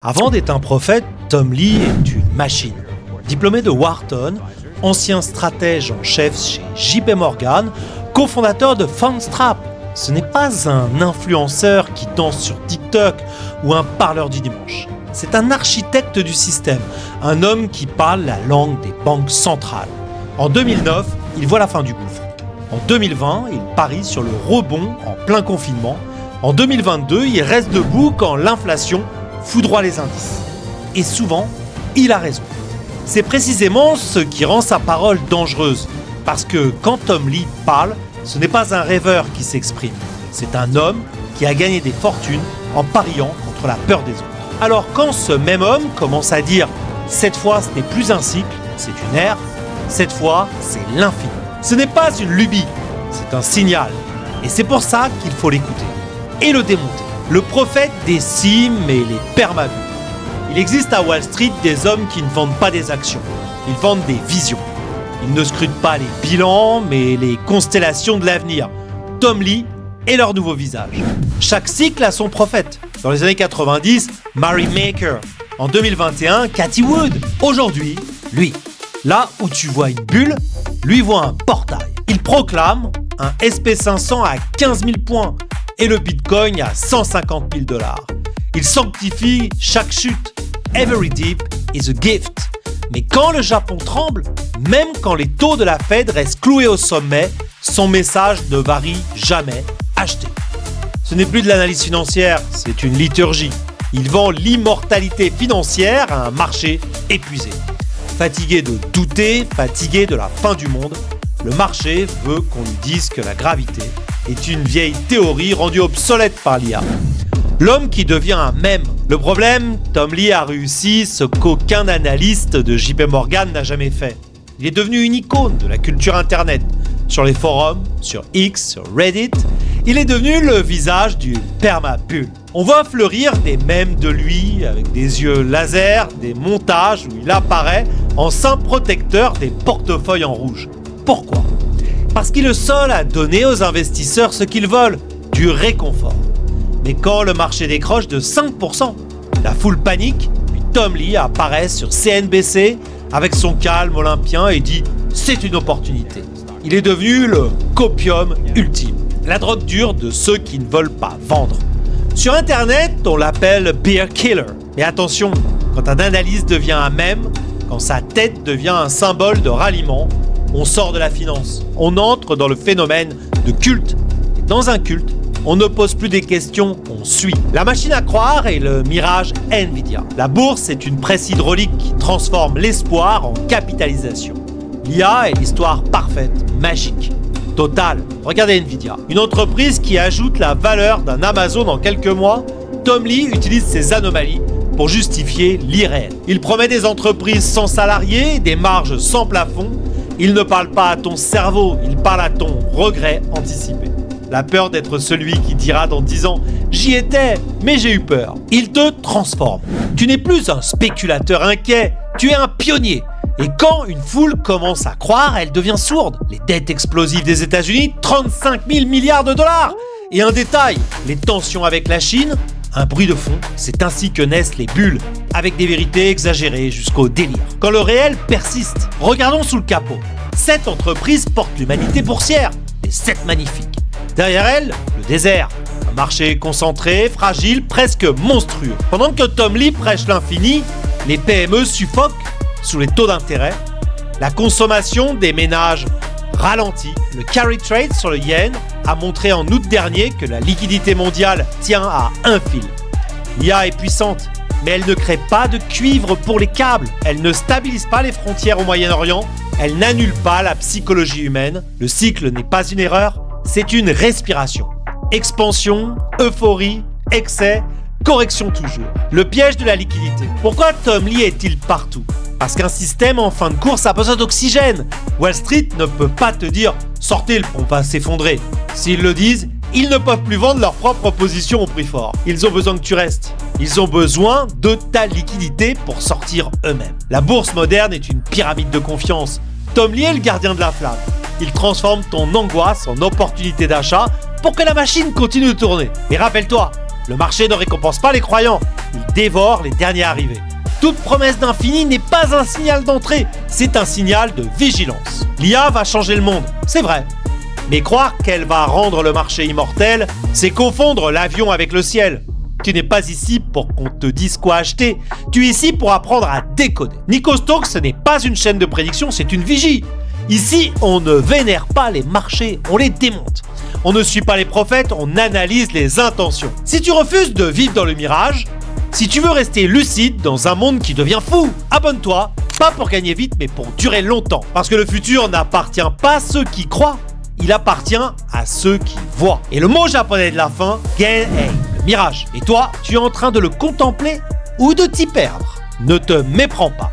Avant d'être un prophète, Tom Lee est une machine. Diplômé de Wharton, ancien stratège en chef chez JP Morgan, cofondateur de Fundstrap. Ce n'est pas un influenceur qui danse sur TikTok ou un parleur du dimanche. C'est un architecte du système, un homme qui parle la langue des banques centrales. En 2009, il voit la fin du gouffre. En 2020, il parie sur le rebond en plein confinement. En 2022, il reste debout quand l'inflation foudroie les indices. Et souvent, il a raison. C'est précisément ce qui rend sa parole dangereuse. Parce que quand Tom Lee parle, ce n'est pas un rêveur qui s'exprime. C'est un homme qui a gagné des fortunes en pariant contre la peur des autres. Alors quand ce même homme commence à dire « cette fois ce n'est plus un cycle, c'est une ère, cette fois c'est l'infini ». Ce n'est pas une lubie, c'est un signal. Et c'est pour ça qu'il faut l'écouter et le démonter. Le prophète des cimes et les permabulles. Il existe à Wall Street des hommes qui ne vendent pas des actions, ils vendent des visions. Ils ne scrutent pas les bilans, mais les constellations de l'avenir. Tom Lee est leur nouveau visage. Chaque cycle a son prophète. Dans les années 90, Mary Maker. En 2021, Cathie Wood. Aujourd'hui, lui. Là où tu vois une bulle, lui voit un portail. Il proclame un SP500 à 15 000 points et le Bitcoin à 150 000 $. Il sanctifie chaque chute. Every dip is a gift. Mais quand le Japon tremble, même quand les taux de la Fed restent cloués au sommet, son message ne varie jamais. Achetez. Ce n'est plus de l'analyse financière, c'est une liturgie. Il vend l'immortalité financière à un marché épuisé. Fatigué de douter, fatigué de la fin du monde, le marché veut qu'on lui dise que la gravité est une vieille théorie rendue obsolète par l'IA. L'homme qui devient un mème. Le problème, Tom Lee a réussi ce qu'aucun analyste de JP Morgan n'a jamais fait. Il est devenu une icône de la culture internet. Sur les forums, sur X, sur Reddit, il est devenu le visage du permabulle. On voit fleurir des mèmes de lui avec des yeux laser, des montages où il apparaît en saint protecteur des portefeuilles en rouge. Pourquoi ? Parce qu'il est le seul à donner aux investisseurs ce qu'ils veulent, du réconfort. Mais quand le marché décroche de 5%, la foule panique, puis Tom Lee apparaît sur CNBC avec son calme olympien et dit « c'est une opportunité ». Il est devenu le copium ultime, la drogue dure de ceux qui ne veulent pas vendre. Sur internet, on l'appelle « bear killer ». Mais attention, quand un analyste devient un mème, quand sa tête devient un symbole de ralliement, on sort de la finance, on entre dans le phénomène de culte. Et dans un culte, on ne pose plus des questions, on suit. La machine à croire est le mirage Nvidia. La bourse est une presse hydraulique qui transforme l'espoir en capitalisation. L'IA est l'histoire parfaite, magique, totale. Regardez Nvidia, une entreprise qui ajoute la valeur d'un Amazon en quelques mois. Tom Lee utilise ces anomalies pour justifier l'irréel. Il promet des entreprises sans salariés, des marges sans plafond. Il ne parle pas à ton cerveau, il parle à ton regret anticipé. La peur d'être celui qui dira dans 10 ans « J'y étais, mais j'ai eu peur ». Il te transforme. Tu n'es plus un spéculateur inquiet, tu es un pionnier. Et quand une foule commence à croire, elle devient sourde. Les dettes explosives des États-Unis, 35 000 milliards $. Et un détail, les tensions avec la Chine, un bruit de fond, c'est ainsi que naissent les bulles, avec des vérités exagérées jusqu'au délire. Quand le réel persiste, regardons sous le capot. 7 entreprises portent l'humanité boursière, les 7 magnifiques. Derrière elles, le désert, un marché concentré, fragile, presque monstrueux. Pendant que Tom Lee prêche l'infini, les PME suffoquent sous les taux d'intérêt, la consommation des ménages ralentit, le carry trade sur le yen a montré en août dernier que la liquidité mondiale tient à un fil. L'IA est puissante, mais elle ne crée pas de cuivre pour les câbles, elle ne stabilise pas les frontières au Moyen-Orient, elle n'annule pas la psychologie humaine, le cycle n'est pas une erreur, c'est une respiration. Expansion, euphorie, excès, correction toujours. Le piège de la liquidité. Pourquoi Tom Lee est-il partout ? Parce qu'un système en fin de course a besoin d'oxygène. Wall Street ne peut pas te dire « sortez, on va s'effondrer ». S'ils le disent, ils ne peuvent plus vendre leur propre position au prix fort. Ils ont besoin que tu restes. Ils ont besoin de ta liquidité pour sortir eux-mêmes. La bourse moderne est une pyramide de confiance. Tom Lee est le gardien de la flamme. Il transforme ton angoisse en opportunité d'achat pour que la machine continue de tourner. Et rappelle-toi, Le marché ne récompense pas les croyants, il dévore les derniers arrivés. Toute promesse d'infini n'est pas un signal d'entrée, c'est un signal de vigilance. L'IA va changer le monde, c'est vrai. Mais croire qu'elle va rendre le marché immortel, c'est confondre l'avion avec le ciel. Tu n'es pas ici pour qu'on te dise quoi acheter, tu es ici pour apprendre à décoder. Nikos Talk, ce n'est pas une chaîne de prédiction, c'est une vigie. Ici, on ne vénère pas les marchés, on les démonte. On ne suit pas les prophètes, on analyse les intentions. Si tu refuses de vivre dans le mirage, si tu veux rester lucide dans un monde qui devient fou, abonne-toi, pas pour gagner vite, mais pour durer longtemps. Parce que le futur n'appartient pas à ceux qui croient, il appartient à ceux qui voient. Et le mot japonais de la fin, Genhei, le mirage. Et toi, tu es en train de le contempler ou de t'y perdre? Ne te méprends pas.